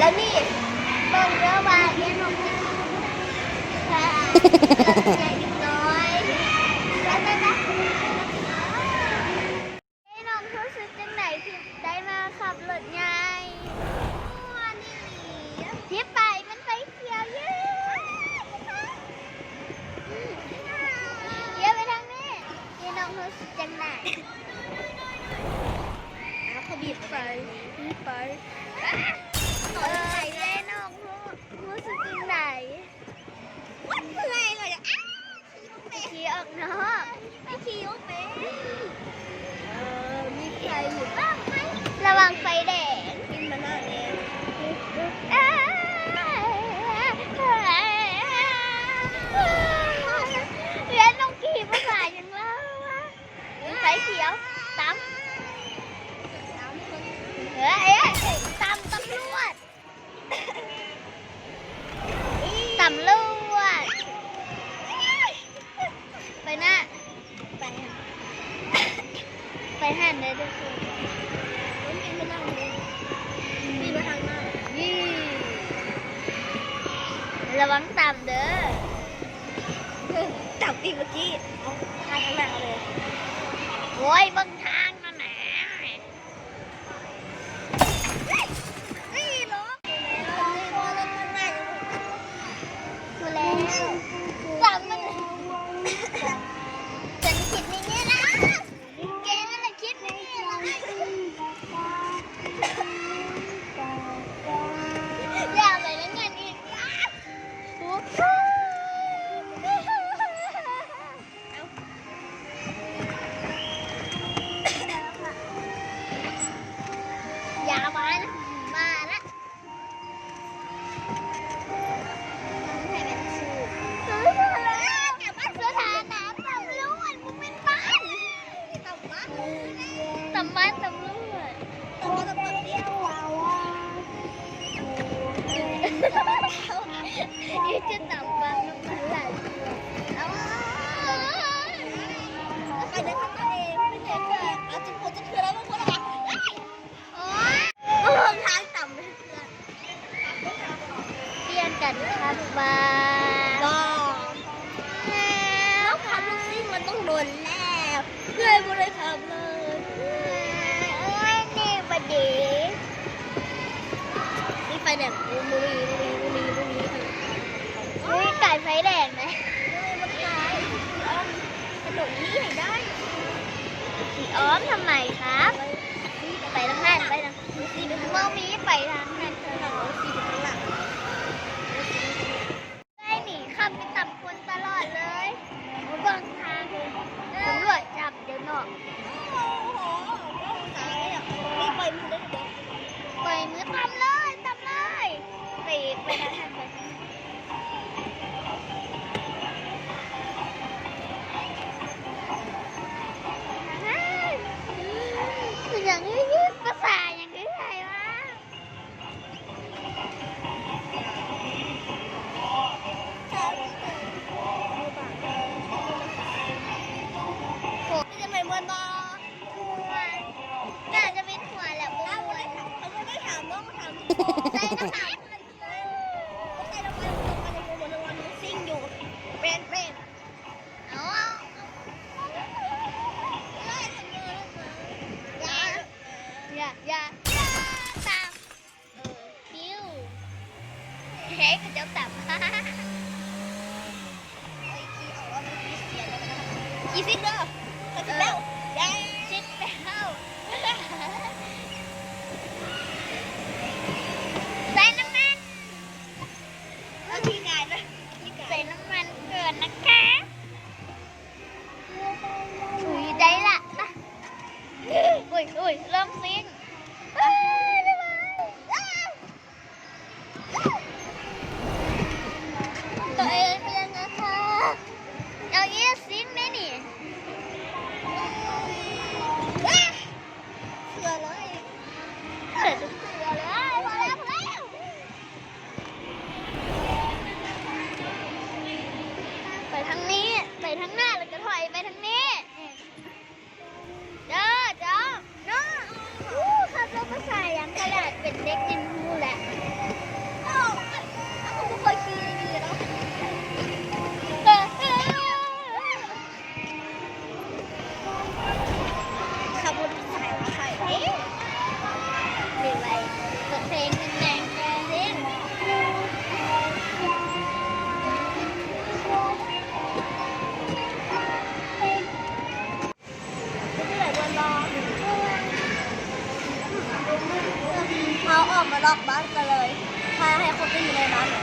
แล้วนี่เบิ่งเรือว่าเนี่ยน้องค่ะใหญ่นิดน้อยแล้วนะน้องรู้สึกจังไหนที่ได้มาขับรถใหญ่ที่ไปมันไปเที่ยวเยอะเยอะไปทางนี้นี่น้องรู้สึกจังไหนเขาบีบไปแม่น้องรู้สึกจังไหนเมื่อยเลยขี่ออกเนาะไม่ขี่ออกไปมีใครอยู่บ้างไหมระวังไฟแดงกินมาหน้าแดงเรียนต้องขี่ภาษาอย่างไรไฟเขียวตามตำรวจไปนะไปหันเลยทุกคนนี่มานั่งเลยนี่มาทางหน้านี่ระวังต่ำเด้อต่ำอีกเมื่อกี้เอาทางแรกเลยโอ้ยบังทางนั่นแหละต่ำมันฉันคิดในนี้นะแกนั่นแหละคิดในนี้นะอย่าไปแล้วเงินอีกอย่ามานะมาละตำรวจยี่จะตำบ้างน้ำมันไหลใครเดินทางตัวเองไม่เห็นเลยเอาจะพูดจะคือแล้วมันพูดอะไรโอ๊ยทางต่ำเลยเรียนกันครับบ้าแล้วขับรถซิ่งมันต้องโดนแล้วเพื่อนไม่ได้ขับเลยนี่ประเดี๋ยวนี่ไฟแดงบุรีไก่ไฟแดงไหมมันขายกระโดดนี้ให้ได้สีอ้อมทำไมครับไปทางนั้นไปทางเมื่อมีไปทางนั้นได้หนีขับไปตับคนตลอดเลยเบิ่งทางตำรวจจับเดี๋ยวหนอกปล่อยมือตำเลยไปทางนั้นไปอย่างนี้ภาษาอย่างนี้ไงวะโอ้จะไปบนบอน่าจะเป็นหัวแหละบุ้งเลยเขาไม่ได้ถามน้องถามใช่ต้องถามใช่ต้องมาซิ่งอยู่เป็นอ๋ออย่าตามคิวเฮ้ยเจ้าตับกี่ซิกเด้อซิกแล้วซิกแล้วใส่น้ำมันใส่น้ำมันเกินนะคะอุ้ยได้ละอุ้ยเริ่มซิงตัวเองเป็นยังไงคะเอาเยี่ยซิงไหมนี่เสือเลยพอแล้วไปท อกบ้านกันเลยให้คนไปอยู่ในบ้านเลย